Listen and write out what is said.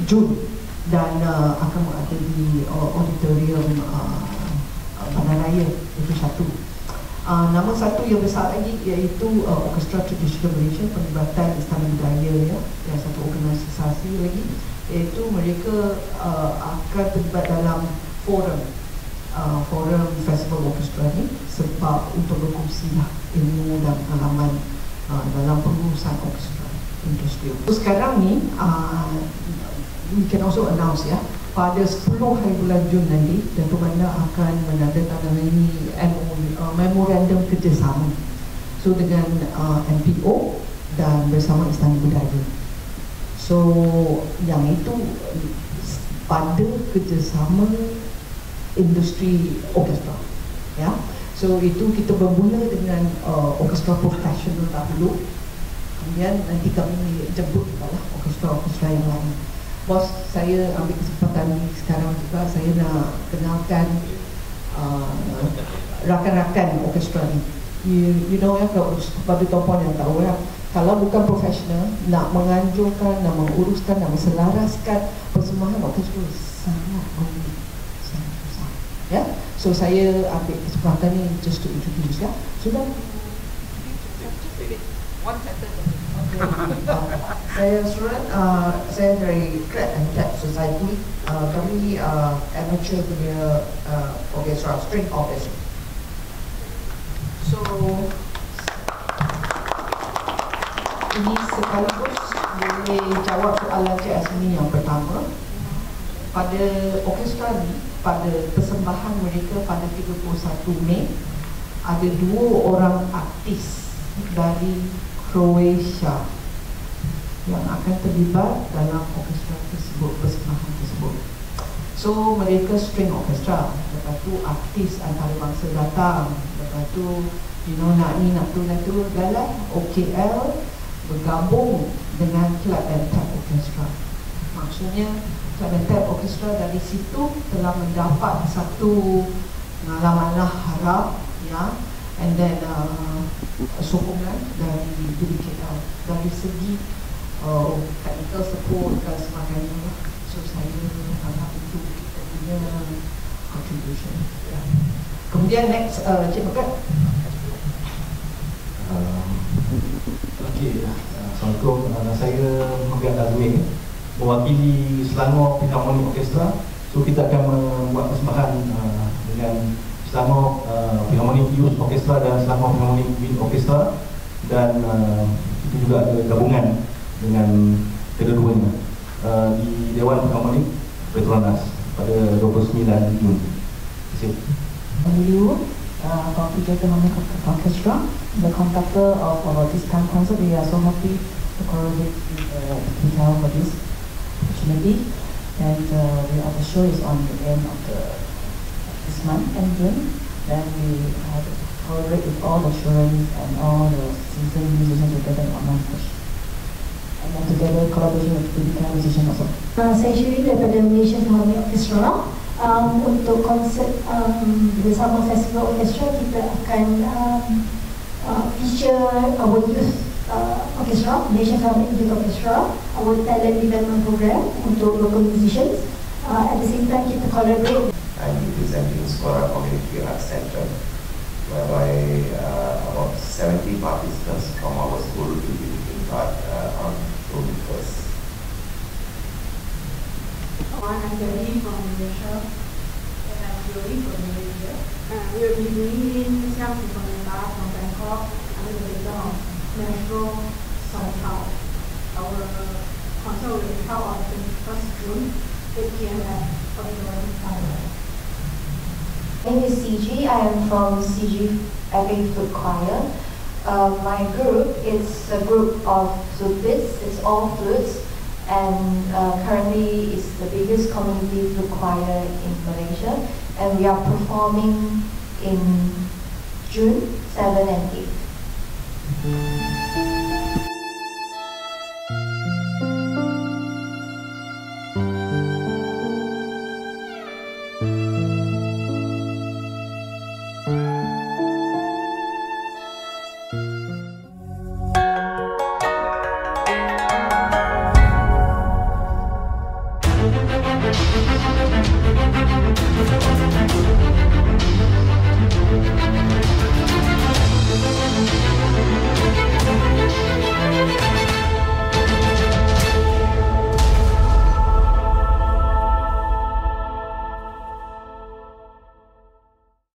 Jun dan akan berada di auditorium Bandaraya. Itu satu. Nama satu yang besar lagi iaitu Orkestra Tradisional Malaysia, penglibatan Istana Budaya ya, yang satu organisasi lagi, iaitu mereka akan terlibat dalam forum Festival Orkestra ni sebab untuk berkongsi ilmu dan pengalaman dalam pengurusan orkestra industri. Sekarang ni we can also announce ya, pada 10 hari bulan Jun nanti Datuk Bandar akan menandatangani memorandum kerjasama dengan MPO dan bersama Istana Budaya. So yang itu pada kerjasama industri orkestra ya. So itu kita bermula dengan orkestra profesional dahulu, kemudian nanti kami jemput lah orkestra yang lain. Bos, saya ambil kesempatan ni sekarang juga saya nak kenalkan rakan-rakan orkestra ni. You know ya, kalau pada tuan-puan yang tahu ya, kalau bukan profesional, nak menganjurkan, nak menguruskan, nak menselaraskan persembahan orkestra sangat rumit, sangat susah ya. So saya ambil kesempatan ni just to introduce ya. Sudah one sentence. Saya Surat, saya dari Clap and Tap Society. Kami amateur punya orkestra, string orchestra. So ini sekaligus boleh jawab soalan Cik Azmi yang pertama. Pada orkestra ni, pada persembahan mereka pada 31 Mei, ada 2 orang artis dari Croatia yang akan terlibat dalam orkestra tersebut, persembahan tersebut. So mereka string orkestra, lepas tu artis antarabangsa datang, lepas tu nak ni nak tu galah OKL bergabung dengan Clap and Tap Orchestra. Maksudnya Clap and Tap Orchestra dari situ telah mendapat satu pengalaman harap ya, and then sokongan dari BDKL dari segi technical support dan sebagainya. So saya harap itu kita punya contribution ya. Kemudian next Cik Megat. Okey, Assalamualaikum. Saya Megat Azmi, mewakili Selangor Philharmonic Orchestra. So kita akan membuat persembahan dengan Selangor Philharmonic Youth Orchestra dan Selangor Philharmonic Wind Orchestra, dan itu juga ada gabungan dengan kedua-duanya di Dewan Philharmonic Petronas pada 29 Jun. Terima kasih. From PJ Philharmonic Orchestra, the conductor of this time concert. We are so happy to collaborate with Vital for this opportunity, and the show is on the end of this month and June. Then we have to collaborate with all the children and all the seasoned musicians together in one stage. And then together collaboration with Vital musicians also. Saya Syuri daripada Malaysia Philharmonic Orchestra. Untuk konsert bersama Festival Orchestra, kita akan feature our youth orchestra, Malaysia Philharmonic Youth Orchestra, our talent development program untuk local musicians. At the same time, kita collaborate. I'm representing Skora Community Arts Center, whereby about 70 participants from our school will be taking part on June 1st. I'm Debbie from Malaysia, and I'm Joey from Malaysia. We'll be bringing in Xiang Symphony from Bangkok under the leader of Metro Songtao. Our concert will be held on 21st June, 8 p.m. at Auditorium Thailand. My name is CG. I am from CG Epic Flute Choir. My group is a group of flutists. It's all flutes. And currently it's the biggest community flute choir in Malaysia, and we are performing in June 7 and 8.